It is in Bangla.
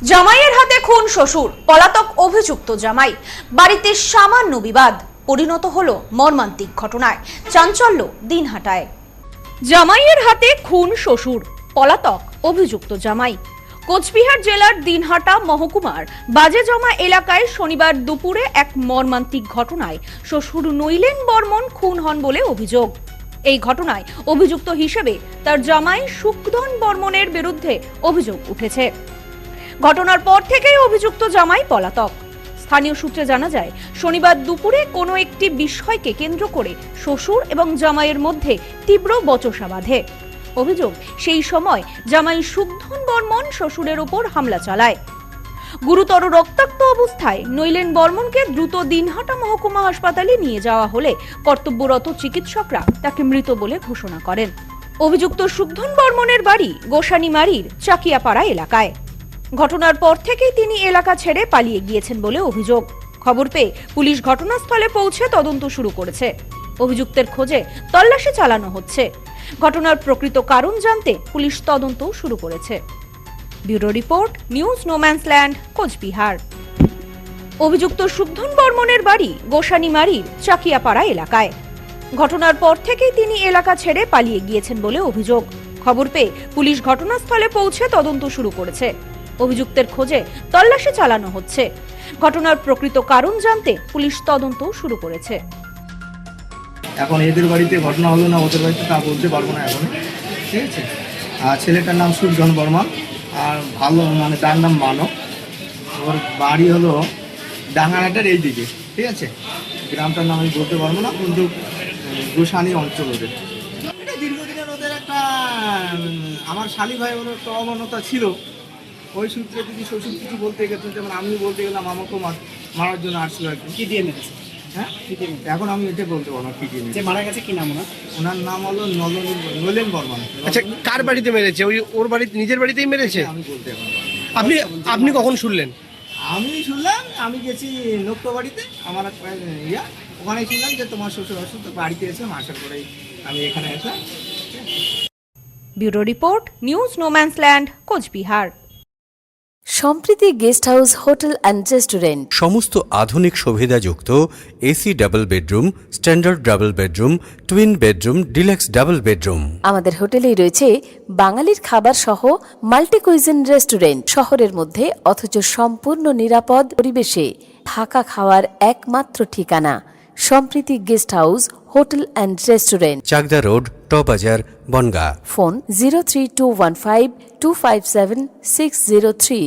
জামাইয়ের হাতে খুন শ্বশুর, পলাতক অভিযুক্ত জামাই। বাড়িতে সামান্য বিবাদ পরিণত হলো মর্মান্তিক ঘটনায়। চাঞ্চল্য দিনহাটায়। জামাইয়ের হাতে খুন শ্বশুর, পলাতক অভিযুক্ত জামাই। কোচবিহার জেলার দিনহাটা মহকুমার বাজেজমা এলাকায় শনিবার দুপুরে এক মর্মান্তিক ঘটনায় শ্বশুর নইলেন বর্মন খুন হন বলে অভিযোগ। এই ঘটনায় অভিযুক্ত হিসেবে তার জামাই সুখধন বর্মনের বিরুদ্ধে অভিযোগ উঠেছে। ঘটনার পর থেকেই অভিযুক্ত জামাই পলাতক। স্থানীয় সূত্রে জানা যায়, শনিবার দুপুরে কোনো একটি বিষয়কে কেন্দ্র করে শ্বশুর এবং জামাইয়ের মধ্যে তীব্র বচসা বাধে। অভিযোগ, সেই সময় জামাই সুখধন বর্মন শ্বশুরের উপর হামলা চালায়। গুরুতর রক্তাক্ত অবস্থায় নইলেন বর্মনকে দ্রুত দিনহাটা মহকুমা হাসপাতালে নিয়ে যাওয়া হলে কর্তব্যরত চিকিৎসকরা তাকে মৃত বলে ঘোষণা করেন। অভিযুক্ত সুখধন বর্মনের বাড়ি গোসানিমারির চাকিয়াপাড়া এলাকায়। ঘটনার পর থেকেই তিনি এলাকা ছেড়ে পালিয়ে গিয়েছেন বলে অভিযোগ। খবর পেয়ে পুলিশ ঘটনাস্থলে পৌঁছে তদন্ত শুরু করেছে। অভিযুক্তের খোঁজে তল্লাশি চালানো হচ্ছে। ঘটনার প্রকৃত কারণ জানতে পুলিশ তদন্ত শুরু করেছে। Bureau report, news no man's land, Cooch Behar. অভিযুক্ত সুখধন বর্মনের বাড়ি গোসানিমারির চাকিয়াপাড়া এলাকায়। ঘটনার পর থেকেই তিনি এলাকা ছেড়ে পালিয়ে গিয়েছেন বলে অভিযোগ। খবর পেয়ে পুলিশ ঘটনাস্থলে পৌঁছে তদন্ত শুরু করেছে। অভিযুক্তের খোঁজে তল্লাশি চালানো হচ্ছে। ঘটনার প্রকৃত কারণ জানতে পুলিশ তদন্ত শুরু করেছে। এখন এদের বাড়িতে ঘটনা হলো না ওদের বাড়িতে তা বলতে পারবো না এখন, ঠিক আছে। আর ছেলেটার নাম সুখধন বর্মন, আর ভালো মানে তার নাম মানব। ওর বাড়ি হলো ডাঙ্গানাটার এই দিকে, ঠিক আছে। গ্রামটার নাম আমি বলতে পারবো না, কিন্তু গোসানি অঞ্চল ওদের। এটা দীর্ঘদিনের ওদের একটা আমার শালি ভাই ওর একটা অমানতা ছিল। ওই সূত্রে যদি শ্বশুর কিছু বলতে গেছেন, যেমন আমি বলতে গেলাম আমাকেও মারার জন্য আসছিল আর কি দিয়ে মেরেছে? হ্যাঁ, এখন আমি এটা বলতে পারবো না কি দিয়ে যে মারা গেছে কি নাম ওনার? ওনার নাম হলো নলেন বর্মন। আচ্ছা, কার বাড়িতে মেরেছে? ওর বাড়িতে, নিজের বাড়িতেই মেরেছে? আমি বলতে এখন আপনি কখন শুনলেন? আমি শুনলাম, আমি গেছি নক্ত বাড়িতে, আমার ওখানে শুনলাম যে তোমার শ্বশুর অসুস্থ, বাড়িতে এসে আসার পরেই আমি এখানে আসলাম। Bureau report, news no man's land, Cooch Behar. Sampriti guest house, hotel and restaurant. সমস্ত আধুনিক সুবিধাযুক্ত AC double bedroom, standard double bedroom, twin bedroom, deluxe double bedroom. আমাদের হোটেলেই রয়েছে বাঙালির খাবার সহ মাল্টি কুইজিন রেস্টুরেন্ট। শহরের মধ্যে অথচ সম্পূর্ণ নিরাপদ পরিবেশে থাকা খাওয়ার একমাত্র ঠিকানা Sampriti guest house, hotel and restaurant, Chakdah road, টবাজার, বনগাঁ। ফোন 03215257603।